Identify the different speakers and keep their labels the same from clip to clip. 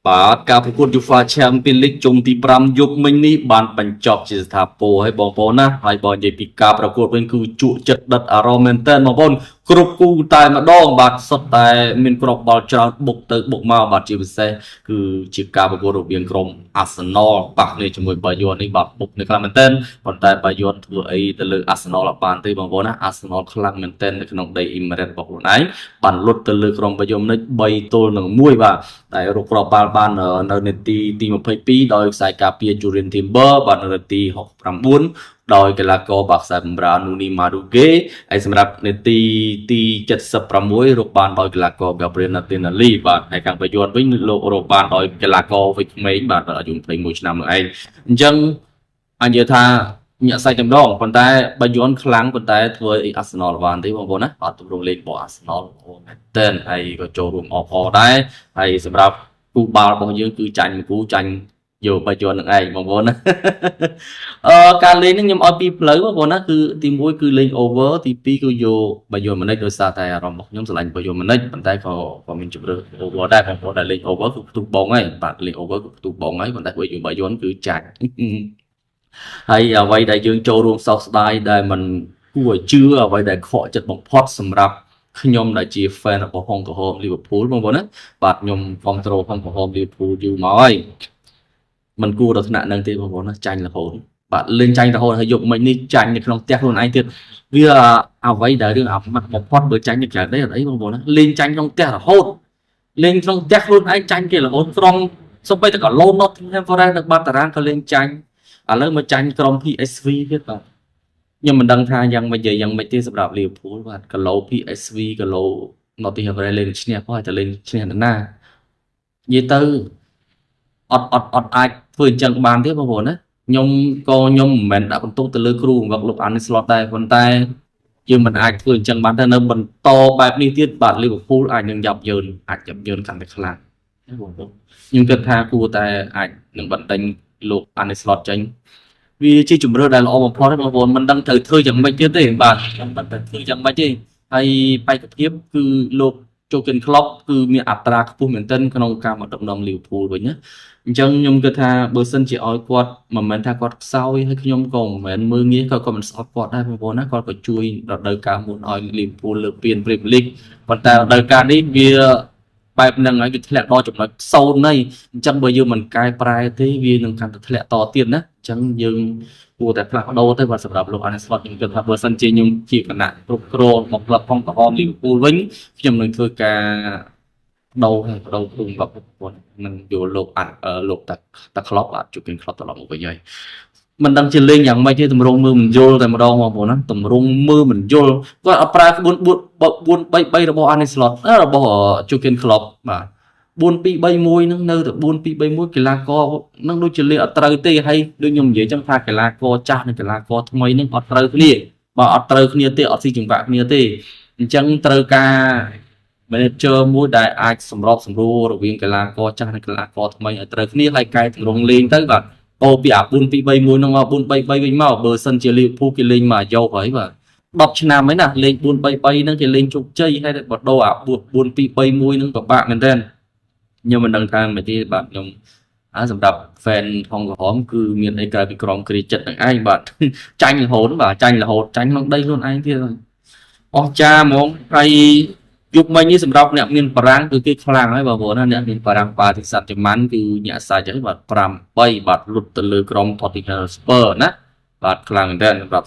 Speaker 1: បាទការប្រកួត UEFA Champions League ជុំទី5យប់មិញនេះបានបញ្ចប់ជាស្ថាពរឲ្យបងប្អូនណាហើយបើនិយាយពីការប្រកួតវិញគឺជក់ចិត្តដិតអារម្មណ៍មែនទែនបងប្អូនគ្រប់គូតែម្ដងបាទសុទ្ធតែមានគ្រាប់បាល់ច្រើនបុកទៅបុកមកបាទជាពិសេសគឺជាការប្រកួតរវាងក្រុម Arsenal ប៉ះគ្នាជាមួយ Bayern នេះបាទបុកនៅខ្លាំងមែនទែនប៉ុន្តែ Bayern ធ្វើអីទៅលើ Arsenal អត់បានទេបងប្អូនណា Arsenal ខ្លាំងមែនទែននៅក្នុងដី Emirates របស់ខ្លួនឯងបានលុតទៅលើក្រុម Bayern នេះ3-1បាទតែរកគ្រាប់បាល់បាននៅនាទីទី22ដោយខ្សែការពារ Julian Timber បាទនៅនាទី69ដោយកីឡាករបខ្សែបម្រើ Nuni Madueke ហើយសម្រាប់នាទីទី76រកបានដោយកីឡាករ Gabriel Martinelli បាទហើយខាង Bayern វិញលោករកបានដោយកីឡាករវ័យក្មេងបាទអាយុ21ឆ្នាំនោះឯងអញ្ចឹងអញនិយាយថាញាក់សាច់តែម្ដងប៉ុន្តែ Bayern ខ្លាំងប៉ុន្តែធ្វើឲ្យ Arsenal បានទេបងប្អូនណាអត់ទម្រង់លេខរបស់ Arsenal មែនទែនហើយក៏ចូលរួមអបអរដែរហើយសម្រាប់គូបាល់របស់យើងគឺចាញ់មួយគូចាញ់យកBayernនឹងឯងបងប្អូនណាការលេងនេះខ្ញុំឲ្យពីផ្លូវបងប្អូនណាគឺទី1គឺលេង over ទី2គឺយក Bayern Munich ដោយសារតែអារម្មណ៍របស់ខ្ញុំស្រឡាញ់ Bayern Munich ប៉ុន្តែក៏មានជម្រើស over ដែរបងប្អូនដែលលេង over គឺផ្ទុះបងហើយបាទលេង over គឺផ្ទុះបងហើយប៉ុន្តែបើយក Bayern គឺចាញ់ហើយអ្វីដែលយើងចូលរួមសោកស្ដាយដែលมันគួរឲ្យជឿអ្វីដែលខកចិត្តបំផុតសម្រាប់ខ្ញុំដែលជា fan របស់ហុងក្រហម Liverpool បងប្អូនណាបាទខ្ញុំគ្រប់គ្រងហុងក្រហម Liverpool យូរមកហើយมันគួរដល់ថ្នាក់ហ្នឹងទេបងប្អូនណាចាញ់រហូតបាទលេងចាញ់រហូតហើយយកមិញនេះចាញ់នៅក្នុងផ្ទះខ្លួនឯងទៀតវាអ្វីដែលរឿងអាម៉ាត់បំផុតបើចាញ់នៅក្រៅនេះអត់អីបងប្អូនណាលេងចាញ់ក្នុងផ្ទះរហូតលេងក្នុងផ្ទះខ្លួនឯងចាញ់គេរហូតត្រង់សូម្បីតែកឡូន Nottingham Forest នៅបាត់តារាងក៏លេងចាញ់ឥឡូវមកចាញ់ក្រុម PSV ទៀតបាទខ្ញុំមិនដឹងថាយ៉ាងម៉េចទេសម្រាប់ Liverpool បាទគីឡូ PSV គីឡូ Nottingham Forest លេងឈ្នះផងតែលេងឈ្នះណានិយាយទៅអត់អាចធ្វើអញ្ចឹងបានទេបងប្អូនណាខ្ញុំមិនមែនដាក់បន្ទុកទៅលើគ្រូបង្វឹកលោកអានីស្លតដែរប៉ុន្តែយើងមិនអាចធ្វើអញ្ចឹងបានទេនៅបន្តបែបនេះទៀតបាទ Liverpool អាចនឹងយ៉ាប់យ៉ឺនកាន់តែខ្លាំងបងប្អូនខ្ញុំគិតថាគួរតែអាចនឹងបណ្ដេញលោកអានីស្លតចេញវាជាជំរឿនដែលល្អបំផុតបងប្អូនមិនដឹងត្រូវធ្វើយ៉ាងម៉េចទៀតទេបាទខ្ញុំមិនដឹងធ្វើយ៉ាងម៉េចទេហើយបេក្ខភាពគឺលោកJurgen Klopp គឺមានអត្រាខ្ពស់មែនទែនក្នុងការមកដឹកនាំ Liverpool វិញណាអញ្ចឹងខ្ញុំគិតថាបើសិនជាឲ្យគាត់មិនមែនថាគាត់ខ្សោយហើយខ្ញុំក៏មិនមែនមើលងាយក៏មិនស្អប់គាត់ដែរបងប្អូនណាគាត់ក៏ជួយរដូវកាលមុនឲ្យ Liverpool លើកពាន Premier League ប៉ុន្តែរដូវកាលនេះវាបែបហ្នឹងហើយវាធ្លាក់ដល់ចំណុច0ហើយអញ្ចឹងបើយើងមិនកែប្រែទេវានឹងកាន់តែធ្លាក់តទៀតណាអញ្ចឹងយើងគួរតែផ្លាស់ប្ដូរទៅបាទសម្រាប់លោក Arne Slot ខ្ញុំគិតថាបើសិនជាខ្ញុំជាគណៈគ្រប់គ្រងមកក្លឹបផងក្រហម Liverpool វិញខ្ញុំនឹងធ្វើការបដូរគ្រូបង្វឹកប្រព័ន្ធនឹងយកលោកតា Klopp បាទជួប Klopp ត្រឡប់មកវិញហើយមិនដឹងជាលេងយ៉ាងម៉េចទេតម្រងមើលមិនយល់តែម្ដងបងប្អូនណាតម្រងមើលមិនយល់គាត់អត់ប្រើក្បួន4-3-3របស់ Arne Slot របស់ Jurgen Klopp បាទ4-2-3-1នឹងនៅតែ4-2-3-1កីឡាករនឹងដូចជាលេងអត់ត្រូវទេហើយដូចខ្ញុំនិយាយចឹងថាកីឡាករចាស់និងកីឡាករថ្មីនឹងអត់ត្រូវគ្នាបើអត់ត្រូវគ្នាទេអត់ស៊ីចង្វាក់គ្នាទេអញ្ចឹងត្រូវការ manager មួយដែលអាចសម្របសម្រួលរវាងកីឡាករចាស់និងកីឡាករថ្មីឲ្យត្រូវគ្នាហើយកែទម្រង់លេងទៅបាទអូពីអា4-2-3-1នឹងមក4-3-3វិញមកបើសិនជា Liverpool គេលេងមកយកហើយបាទ10ឆ្នាំហើយណាលេង4-3-3នឹងគេលេងជោគជ័យហើយបដូរអា4-2-3-1នឹងពិបាកមែនទែនខ្ញុំមិនដឹងថាមិនទេបាទខ្ញុំសម្រាប់ fan ហុងក្រហមគឺមានអីក្រៅពីក្រមគ្រាចិត្តនឹងឯងបាទចាញ់រហូតបាទចាញ់ក្នុងដីខ្លួនឯងទៀតអស់ចាហ្មងហើយយុគមិញនេះសម្រាប់អ្នកមានបារាំងគឺគេខ្លាំងហើយបងប្អូនណាអ្នកមានបារាំងប៉ាទីសាត់ជម៉ាន់គឺញាក់សាច់ហើយបាទ5-3បាទលុតទៅលើក្រុម Tottenham Hotspur ណាបាទខ្លាំងមែនទែនសម្រាប់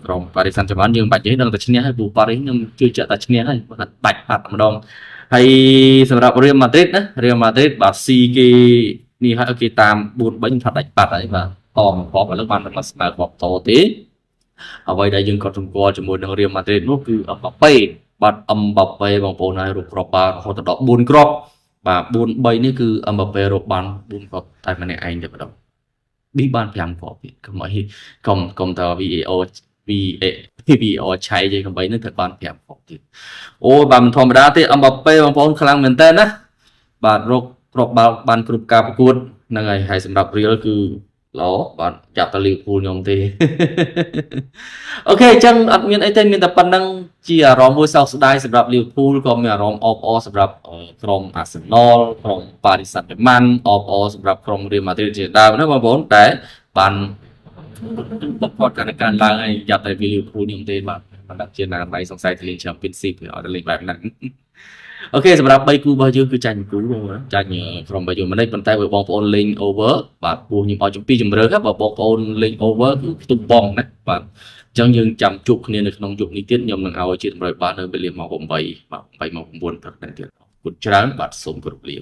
Speaker 1: ក្រុម Paris Saint-Germain យើងបាច់និយាយដឹងតែឈ្នះហើយព្រោះ Paris ខ្ញុំជឿជាក់តែឈ្នះហើយបាទបាច់ផាត់ម្ដងហើយសម្រាប់ Real Madrid ណា Real Madrid បាទស៊ីគេនេះហើយគេតាម4-3ថាដាច់បាត់ហើយបាទតមកឥឡូវបានមកស្មើបបតទេអ្វីដែលយើងក៏សម្គាល់ជាមួយនឹង Real Madrid នោះគឺ Mbappe បាទ Mbappe បងប្អូនហើយរកគ្រាប់បាល់រហូតដល់4គ្រាប់បាទ4-3នេះគឺ Mbappe រកបាន4គ្រាប់តែម្នាក់ឯងទេម្ដងបាន5គ្រាប់ទៀតកុំតើ VAR ឆៃទេ8នឹងត្រូវបាន5គ្រាប់ទៀតអូបាទមិនធម្មតាទេ Mbappe បងប្អូនខ្លាំងមែនតើណាបាទរកគ្រាប់បាល់បានគ្រប់ការប្រកួតហ្នឹងហើយសម្រាប់ Real គឺ ឡូបាទចាប់ទៅលីវពូលខ្ញុំទេ អូខេអញ្ចឹងអត់មានអីទេមានតែប៉ុណ្្នឹងជាអារម្មណ៍មួយសោកស្ដាយសម្រាប់លីវពូលក៏មានអារម្មណ៍អបអរសម្រាប់ក្រុម Arsenal ក្រុម Paris Saint-Germain អបអរសម្រាប់ក្រុម Real Madrid ជាដើមណាបងប្អូនតែបានបំផុតការឡើងហើយយ៉ាប់តែ Liverpool ខ្ញុំទេបាទមិនដឹងជាណាដៃសង្ស័យទៅលេង Championship ឬអត់លេងបែបហ្នឹងអូខេសម្រាប់3គូរបស់យើងគឺចាញ់គូចាញ់ក្រុមរបស់យើងមិនទេប៉ុន្តែបើបងប្អូនលេង over បាទពោះខ្ញុំឲ្យចំពីជំរឿនបើបងប្អូនលេង over គឺខ្ទង់បងណាបាទអញ្ចឹងយើងចាំជួបគ្នានៅក្នុងយុគនេះទៀតខ្ញុំនឹងឲ្យជាតម្រូវបាននៅវេលាម៉ោង8បាទ8ម៉ោង9ព្រឹកនេះទៀតអរគុណច្រើនបាទសូមគោរពលា